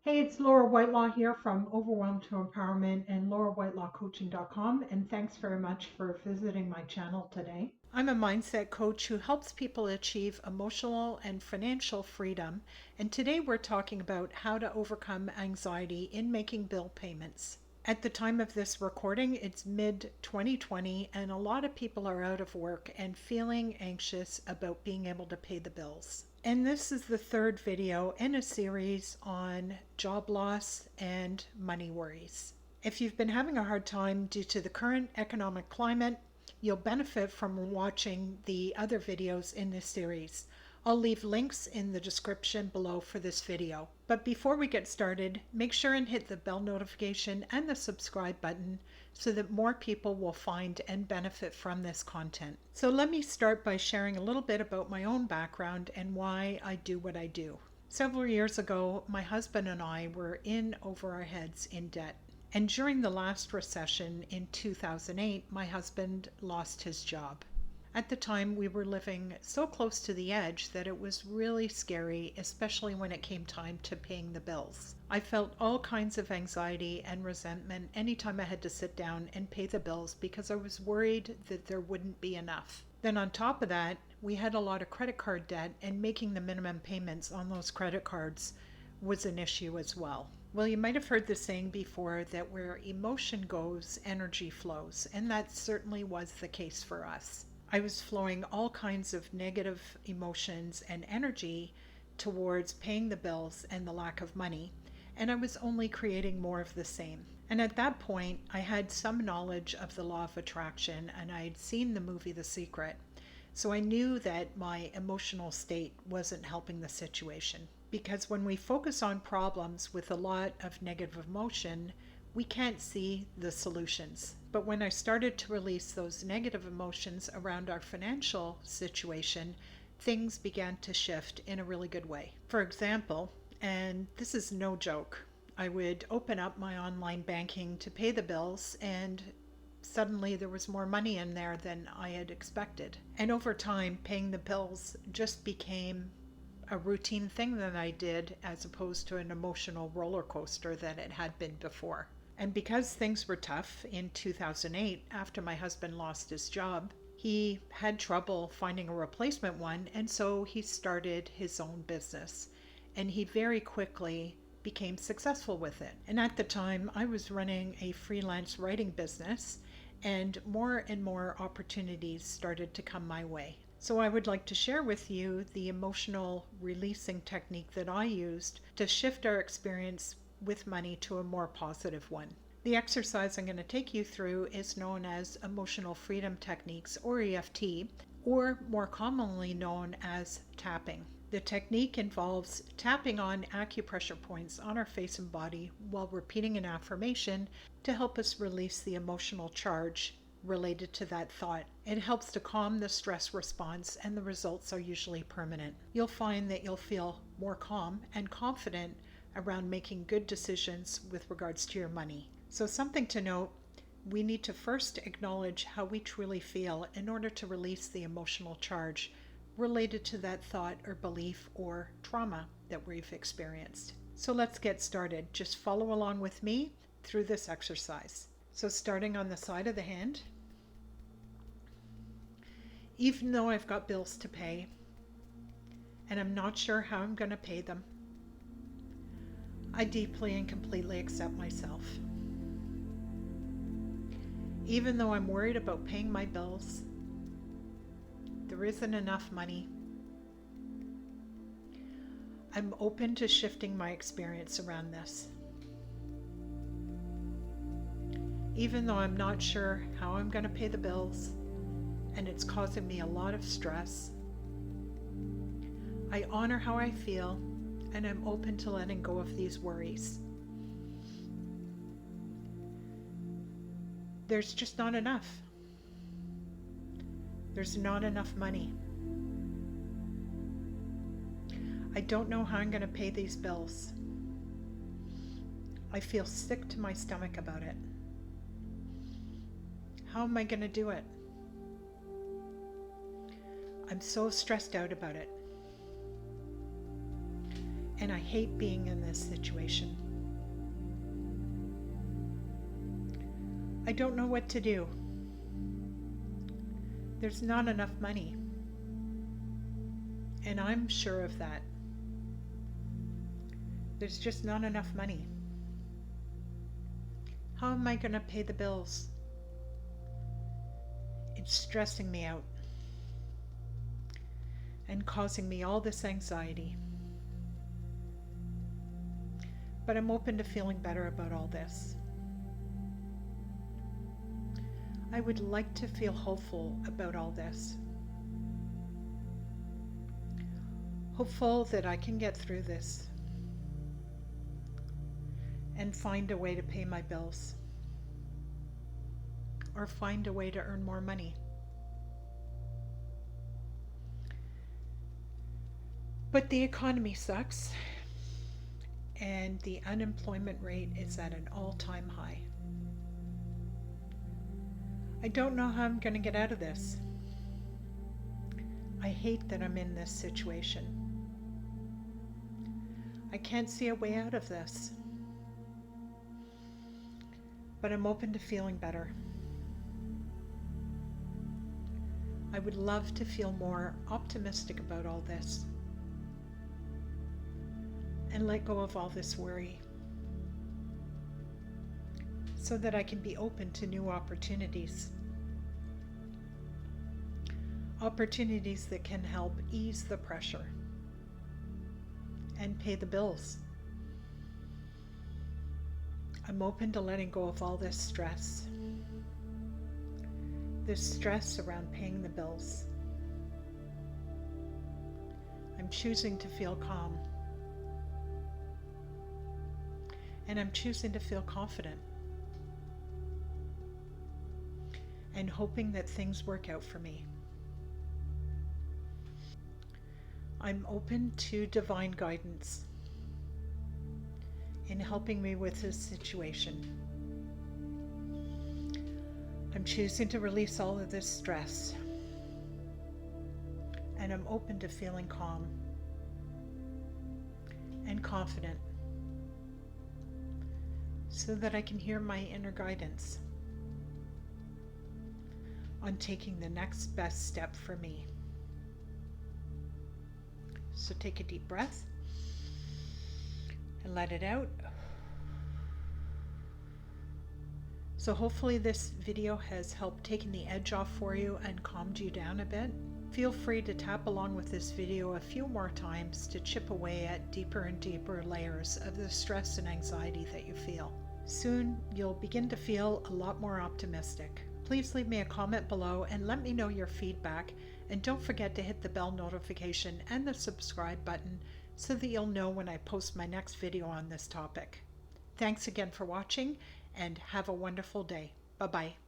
Hey, it's Laura Whitelaw here from Overwhelmed to Empowerment and laurawhitelawcoaching.com, and thanks very much for visiting my channel today. I'm a mindset coach who helps people achieve emotional and financial freedom, and today we're talking about how to overcome anxiety in making bill payments. At the time of this recording, it's mid 2020, and a lot of people are out of work and feeling anxious about being able to pay the bills. And this is the third video in a series on job loss and money worries. If you've been having a hard time due to the current economic climate, you'll benefit from watching the other videos in this series. I'll leave links in the description below for this video. But before we get started, make sure and hit the bell notification and the subscribe button so that more people will find and benefit from this content. So let me start by sharing a little bit about my own background and why I do what I do. Several years ago, my husband and I were in over our heads in debt. And during the last recession in 2008, my husband lost his job. At the time, we were living so close to the edge that it was really scary, especially when it came time to paying the bills. I felt all kinds of anxiety and resentment anytime I had to sit down and pay the bills because I was worried that there wouldn't be enough. Then on top of that, we had a lot of credit card debt, and making the minimum payments on those credit cards was an issue as well. Well, you might have heard the saying before that where emotion goes, energy flows, and that certainly was the case for us. I was flowing all kinds of negative emotions and energy towards paying the bills and the lack of money, and I was only creating more of the same. And at that point, I had some knowledge of the law of attraction, and I had seen the movie The Secret. So I knew that my emotional state wasn't helping the situation. Because when we focus on problems with a lot of negative emotion, we can't see the solutions. But when I started to release those negative emotions around our financial situation, things began to shift in a really good way. For example, and this is no joke, I would open up my online banking to pay the bills, and suddenly there was more money in there than I had expected. And over time, paying the bills just became a routine thing that I did as opposed to an emotional roller coaster that it had been before. And because things were tough in 2008 after my husband lost his job, he had trouble finding a replacement one, and so he started his own business. And he very quickly became successful with it. And at the time, I was running a freelance writing business, and more opportunities started to come my way. So I would like to share with you the emotional releasing technique that I used to shift our experience with money to a more positive one. The exercise I'm going to take you through is known as Emotional Freedom Techniques, or EFT, or more commonly known as tapping. The technique involves tapping on acupressure points on our face and body while repeating an affirmation to help us release the emotional charge related to that thought. It helps to calm the stress response, and the results are usually permanent. You'll find that you'll feel more calm and confident around making good decisions with regards to your money. So, something to note, we need to first acknowledge how we truly feel in order to release the emotional charge related to that thought or belief or trauma that we've experienced. So let's get started. Just follow along with me through this exercise. So starting on the side of the hand, even though I've got bills to pay and I'm not sure how I'm going to pay them, I deeply and completely accept myself. Even though I'm worried about paying my bills, there isn't enough money, I'm open to shifting my experience around this. Even though I'm not sure how I'm going to pay the bills and it's causing me a lot of stress, I honor how I feel and I'm open to letting go of these worries. There's just not enough. There's not enough money. I don't know how I'm going to pay these bills. I feel sick to my stomach about it. How am I going to do it? I'm so stressed out about it. And I hate being in this situation. I don't know what to do. There's not enough money. And I'm sure of that. There's just not enough money. How am I going to pay the bills? It's stressing me out and causing me all this anxiety. But I'm open to feeling better about all this. I would like to feel hopeful about all this. Hopeful that I can get through this and find a way to pay my bills or find a way to earn more money. But the economy sucks and the unemployment rate is at an all-time high. I don't know how I'm going to get out of this. I hate that I'm in this situation. I can't see a way out of this. But I'm open to feeling better. I would love to feel more optimistic about all this and let go of all this worry so that I can be open to new opportunities. Opportunities that can help ease the pressure and pay the bills. I'm open to letting go of all this stress around paying the bills. I'm choosing to feel calm. And I'm choosing to feel confident. And hoping that things work out for me. I'm open to divine guidance in helping me with this situation. I'm choosing to release all of this stress, and I'm open to feeling calm and confident so that I can hear my inner guidance on taking the next best step for me. So take a deep breath and let it out. So hopefully this video has helped taken the edge off for you and calmed you down a bit. Feel free to tap along with this video a few more times to chip away at deeper and deeper layers of the stress and anxiety that you feel. Soon you'll begin to feel a lot more optimistic. Please leave me a comment below and let me know your feedback, and don't forget to hit the bell notification and the subscribe button so that you'll know when I post my next video on this topic. Thanks again for watching and have a wonderful day. Bye-bye.